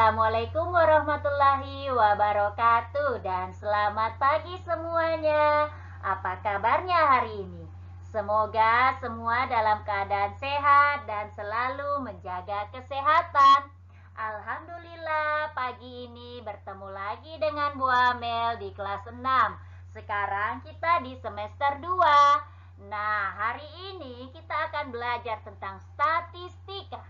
Assalamualaikum warahmatullahi wabarakatuh dan selamat pagi semuanya. Apa kabarnya hari ini? Semoga semua dalam keadaan sehat dan selalu menjaga kesehatan. Alhamdulillah pagi ini bertemu lagi dengan Bu Amel di kelas 6. Sekarang kita di semester 2. Nah, hari ini kita akan belajar tentang statistika.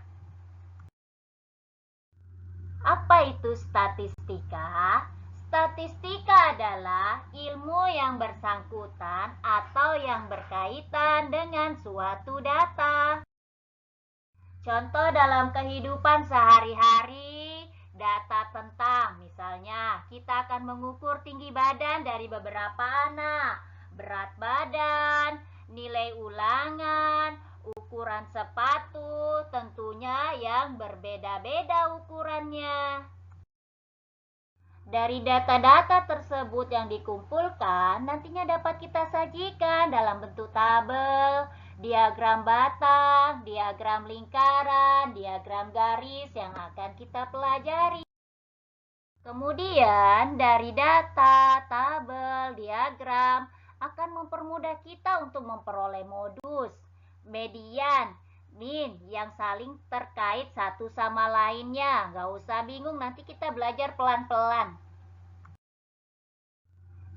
Apa itu statistika? Statistika adalah ilmu yang bersangkutan atau yang berkaitan dengan suatu data. Contoh dalam kehidupan sehari-hari, data tentang misalnya kita akan mengukur tinggi badan dari beberapa anak, berat badan, nilai ulangan, ukuran sepatu, tentunya yang berbeda-beda ukurannya. Dari data-data tersebut yang dikumpulkan, nantinya dapat kita sajikan dalam bentuk tabel, diagram batang, diagram lingkaran, diagram garis yang akan kita pelajari. Kemudian dari data, tabel, diagram akan mempermudah kita untuk memperoleh modus, median, min yang saling terkait satu sama lainnya. Gak usah bingung, nanti kita belajar pelan-pelan.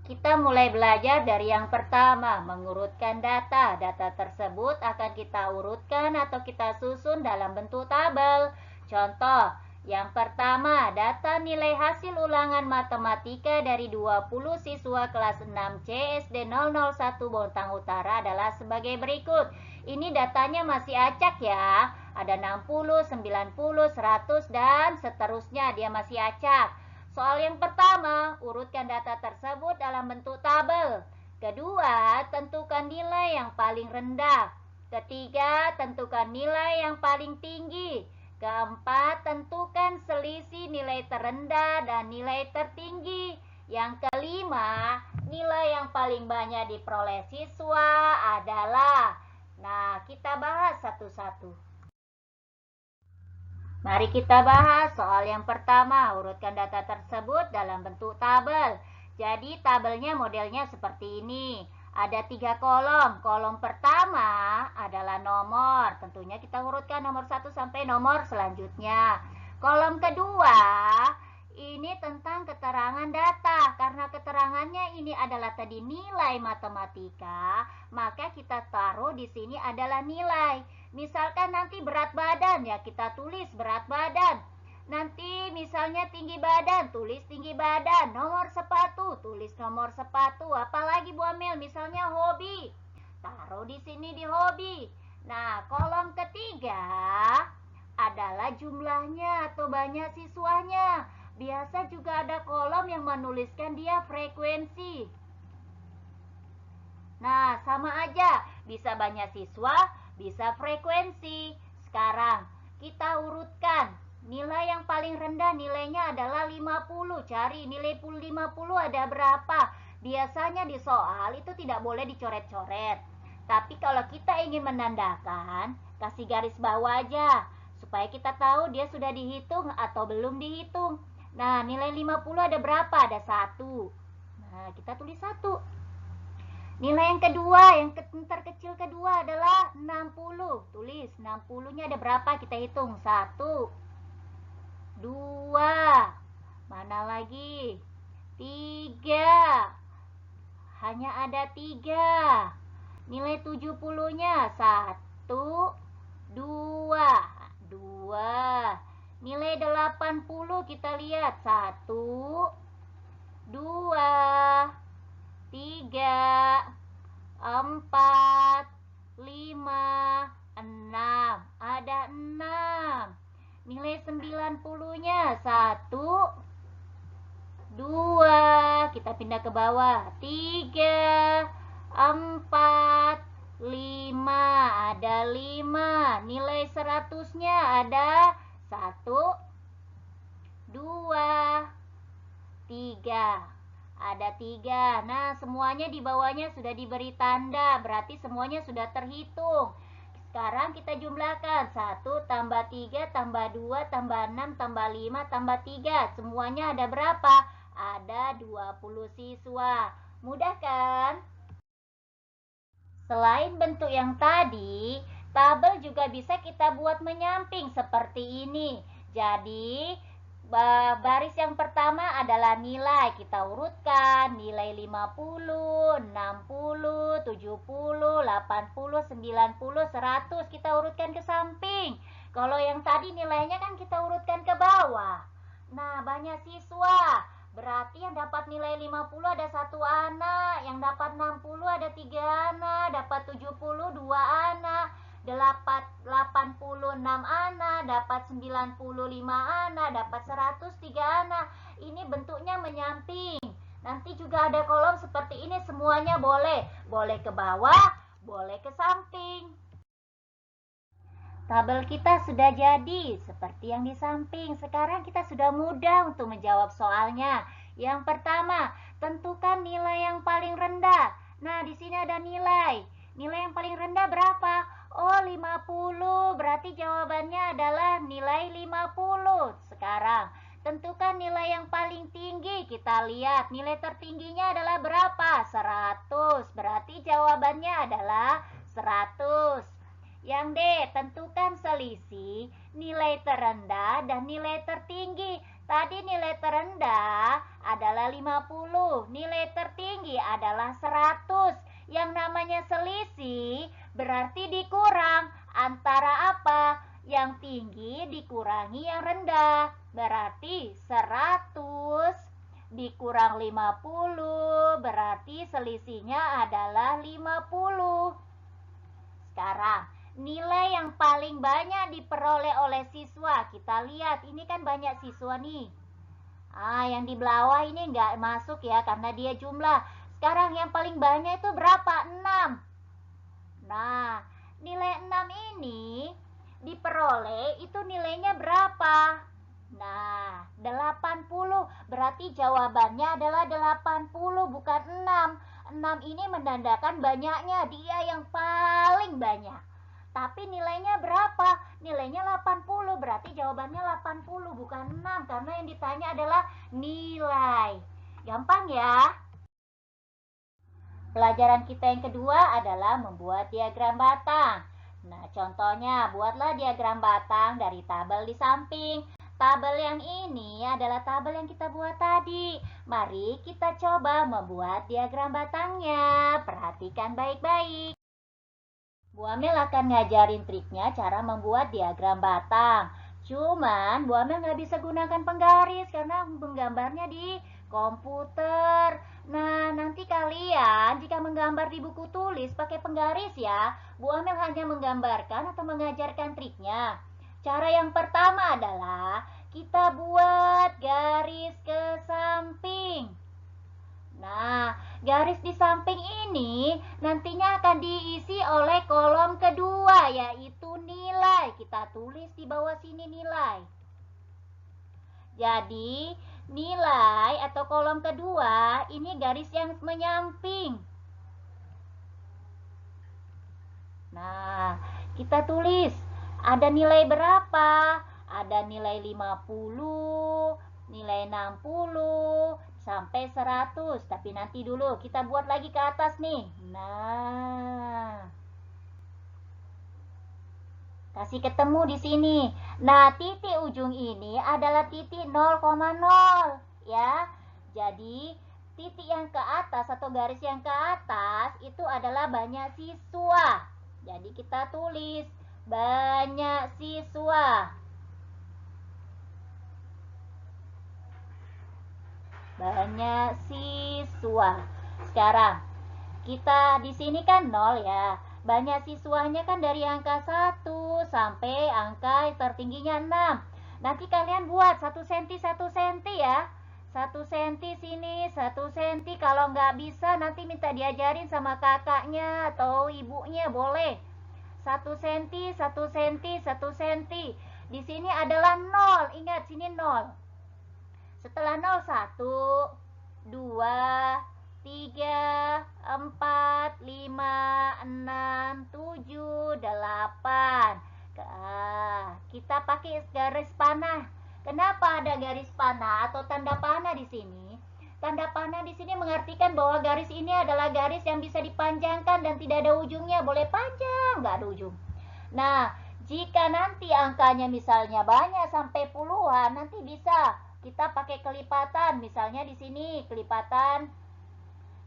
Kita mulai belajar dari yang pertama, mengurutkan data. Data tersebut akan kita urutkan atau kita susun dalam bentuk tabel. Contoh, yang pertama, data nilai hasil ulangan matematika dari 20 siswa kelas 6C SD 001 Bontang Utara adalah sebagai berikut. Ini datanya masih acak ya. Ada 60, 90, 100 dan seterusnya, dia masih acak. Soal yang pertama, urutkan data tersebut dalam bentuk tabel. Kedua, tentukan nilai yang paling rendah. Ketiga, tentukan nilai yang paling tinggi. Keempat, tentukan selisih nilai terendah dan nilai tertinggi. Yang kelima, nilai yang paling banyak diperoleh siswa adalah. Nah, kita bahas satu-satu. Mari kita bahas soal yang pertama, urutkan data tersebut dalam bentuk tabel. Jadi tabelnya modelnya seperti ini. Ada 3 kolom. Kolom pertama adalah nomor. Tentunya kita urutkan nomor 1 sampai nomor selanjutnya. Kolom kedua, ini tentang keterangan data. Karena keterangannya ini adalah tadi nilai matematika, maka kita taruh di sini adalah nilai. Misalkan nanti berat badan, ya kita tulis berat badan. Nanti misalnya tinggi badan, tulis tinggi badan. Nomor sepatu, tulis nomor sepatu. Apalagi Bu Amel, misalnya hobi, taruh di sini di hobi. Nah, kolom ketiga adalah jumlahnya atau banyak siswanya. Biasa juga ada kolom yang menuliskan dia frekuensi. Nah, sama aja, bisa banyak siswa, bisa frekuensi. Sekarang kita urutkan. Nilai yang paling rendah nilainya adalah 50. Cari nilai 50 ada berapa. Biasanya di soal itu tidak boleh dicoret-coret. Tapi kalau kita ingin menandakan, kasih garis bawah aja. Supaya kita tahu dia sudah dihitung atau belum dihitung. Nah, nilai 50 ada berapa? Ada 1. Nah, kita tulis 1. Nilai yang kedua, yang terkecil kedua adalah 60. Tulis 60-nya ada berapa? Kita hitung. 1, 2, mana lagi? 3. Hanya ada 3. Nilai 70-nya 1, 2, 2. Nilai 80 kita lihat. 1, 2, 3, 4, 5, 6. Ada 6. Nilai 90-nya 1, 2. Kita pindah ke bawah. 3, 4, 5. Ada 5. Nilai 100-nya ada 1, 2, 3. Ada 3. Nah, semuanya di bawahnya sudah diberi tanda. Berarti semuanya sudah terhitung. Sekarang kita jumlahkan. 1 tambah 3 tambah 2 tambah 6 tambah 5 tambah 3. Semuanya ada berapa? Ada 20 siswa. Mudah kan? Selain bentuk yang tadi, tabel juga bisa kita buat menyamping seperti ini. Jadi, baris yang pertama adalah nilai. Kita urutkan nilai 50, 60, 70, 80, 90, 100. Kita urutkan ke samping. Kalau yang tadi nilainya kan kita urutkan ke bawah. Nah, banyak siswa. Berarti yang dapat nilai 50 ada 1 anak, yang dapat 60 ada 3 anak, dapat 70 2 anak, dapat 86 anak, dapat 95 anak, dapat 103 anak. Ini bentuknya menyamping. Nanti juga ada kolom seperti ini, semuanya boleh. Boleh ke bawah, boleh ke samping. Tabel kita sudah jadi, seperti yang di samping. Sekarang kita sudah mudah untuk menjawab soalnya. Yang pertama, tentukan nilai yang paling rendah. Nah, di sini ada nilai. Nilai yang paling rendah berapa? Oh, 50. Berarti jawabannya adalah nilai 50. Sekarang, tentukan nilai yang paling tinggi. Kita lihat, nilai tertingginya adalah berapa? 100. Berarti jawabannya adalah 100. Yang D, tentukan selisih nilai terendah dan nilai tertinggi. Tadi nilai terendah adalah 50, nilai tertinggi adalah 100. Yang namanya selisih berarti dikurang antara apa? Yang tinggi dikurangi yang rendah. Berarti 100 dikurang 50 berarti selisihnya adalah 50. Sekarang, nilai yang paling banyak diperoleh oleh siswa. Kita lihat, ini kan banyak siswa nih. Yang di bawah ini nggak masuk ya, karena dia jumlah. Sekarang yang paling banyak itu berapa? 6. Nah, nilai 6 ini diperoleh, itu nilainya berapa? Nah, 80. Berarti jawabannya adalah 80, bukan 6. 6 ini menandakan banyaknya, dia yang paling banyak. Tapi nilainya berapa? Nilainya 80, berarti jawabannya 80, bukan 6. Karena yang ditanya adalah nilai. Gampang ya? Pelajaran kita yang kedua adalah membuat diagram batang. Nah, contohnya, buatlah diagram batang dari tabel di samping. Tabel yang ini adalah tabel yang kita buat tadi. Mari kita coba membuat diagram batangnya. Perhatikan baik-baik. Bu Amel akan ngajarin triknya cara membuat diagram batang. Cuman Bu Amel nggak bisa gunakan penggaris karena menggambarnya di komputer. Nah, nanti kalian jika menggambar di buku tulis pakai penggaris ya. Bu Amel hanya menggambarkan atau mengajarkan triknya. Cara yang pertama adalah kita buat garis ke samping. Nah, garis di samping ini nantinya akan diisi oleh kolom kedua, yaitu nilai. Kita tulis di bawah sini nilai. Jadi, nilai atau kolom kedua ini garis yang menyamping. Nah, kita tulis ada nilai berapa? Ada nilai 50, nilai 60, sampai 100. Tapi nanti dulu kita buat lagi ke atas nih. Nah, kasih ketemu di sini. Nah, titik ujung ini adalah titik 0,0 ya. Jadi, titik yang ke atas atau garis yang ke atas itu adalah banyak siswa. Jadi kita tulis banyak siswa. Banyak siswa. Sekarang kita di sini kan 0 ya. Banyak siswanya kan dari angka 1 sampai angka tertingginya 6. Nanti kalian buat 1 cm 1 cm ya. 1 cm sini, 1 cm. Kalau nggak bisa nanti minta diajarin sama kakaknya atau ibunya, boleh. 1 cm, 1 cm, 1 cm. Di sini adalah 0. Ingat, sini 0. Setelah 0, 1, 2, 3, 4, 5, 6, 7, 8, 8. Kita pakai garis panah. Kenapa ada garis panah atau tanda panah di sini? Tanda panah di sini mengartikan bahwa garis ini adalah garis yang bisa dipanjangkan dan tidak ada ujungnya. Boleh panjang, nggak ada ujung. Nah, jika nanti angkanya misalnya banyak sampai puluhan, nanti bisa kita pakai kelipatan. Misalnya di sini kelipatan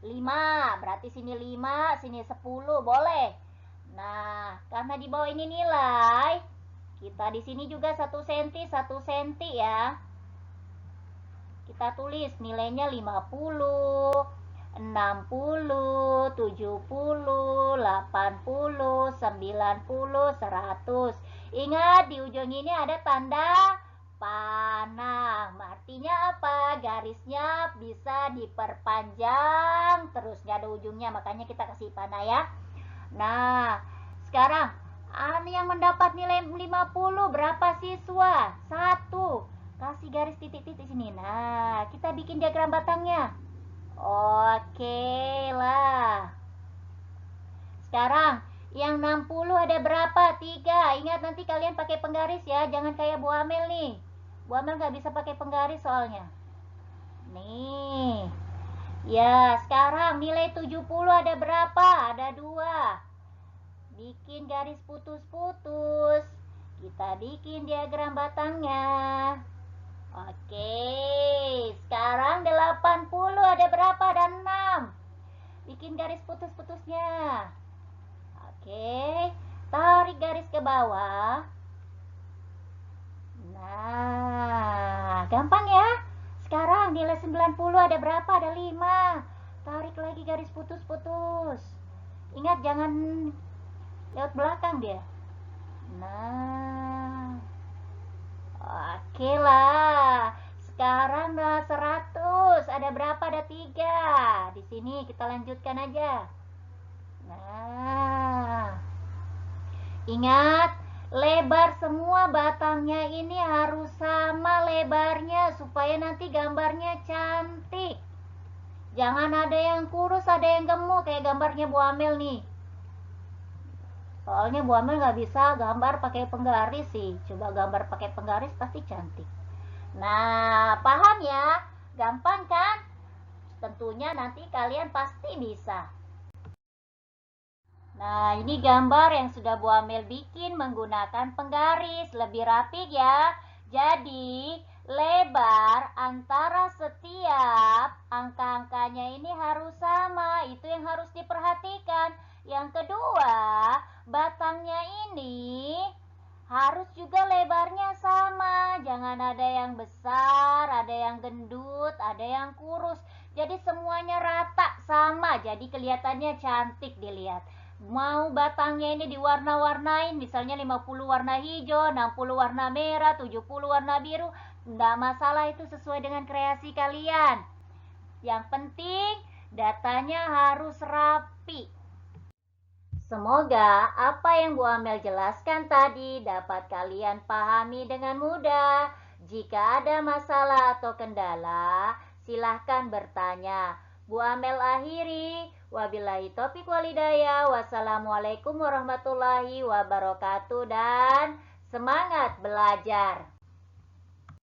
5, berarti sini 5, sini 10, boleh. Nah, karena di bawah ini nilai, kita di sini juga 1 cm, 1 cm ya. Kita tulis nilainya 50, 60, 70, 80, 90, 100. Ingat di ujung ini ada tanda panah. Artinya apa? Garisnya bisa diperpanjang, terus nggak ada ujungnya, makanya kita kasih panah ya. Nah, sekarang yang mendapat nilai 50 berapa siswa? 1. Kasih garis titik-titik sini. Nah, kita bikin diagram batangnya. Oke lah. Sekarang yang 60 ada berapa? 3. Ingat nanti kalian pakai penggaris ya. Jangan kayak Bu Amel nih. Bu Amel nggak bisa pakai penggaris soalnya. Nih. Ya, sekarang nilai 70 ada berapa? Ada 2. Bikin garis putus-putus. Kita bikin diagram batangnya. Oke, sekarang 80 ada berapa? Ada 6. Bikin garis putus-putusnya. Oke, tarik garis ke bawah. Nah, gampang ya. Sekarang nilai 90 ada berapa? Ada 5. Tarik lagi garis putus-putus. Ingat jangan lewat belakang dia. Nah, oke lah. Sekarang 100 ada berapa? Ada 3. Di sini kita lanjutkan aja. Nah, ingat lebar semua batangnya ini harus sama lebarnya supaya nanti gambarnya cantik. Jangan ada yang kurus, ada yang gemuk kayak gambarnya Bu Amel nih. Soalnya Bu Amel nggak bisa gambar pakai penggaris sih. Coba gambar pakai penggaris pasti cantik. Nah, paham ya? Gampang kan? Tentunya nanti kalian pasti bisa. Nah, ini gambar yang sudah Bu Amel bikin menggunakan penggaris. Lebih rapi ya. Jadi, lebar antara setiap angka-angkanya ini harus sama. Itu yang harus diperhatikan. Yang kedua, batangnya ini harus juga lebarnya sama. Jangan ada yang besar, ada yang gendut, ada yang kurus. Jadi semuanya rata sama. Jadi kelihatannya cantik dilihat. Mau batangnya ini diwarna-warnain, misalnya 50 warna hijau, 60 warna merah, 70 warna biru, enggak masalah, itu sesuai dengan kreasi kalian. Yang penting datanya harus rapi. Semoga apa yang Bu Amel jelaskan tadi dapat kalian pahami dengan mudah. Jika ada masalah atau kendala, silahkan bertanya. Bu Amel akhiri. Wabillahi taufiq walhidayah. Wassalamualaikum warahmatullahi wabarakatuh dan semangat belajar.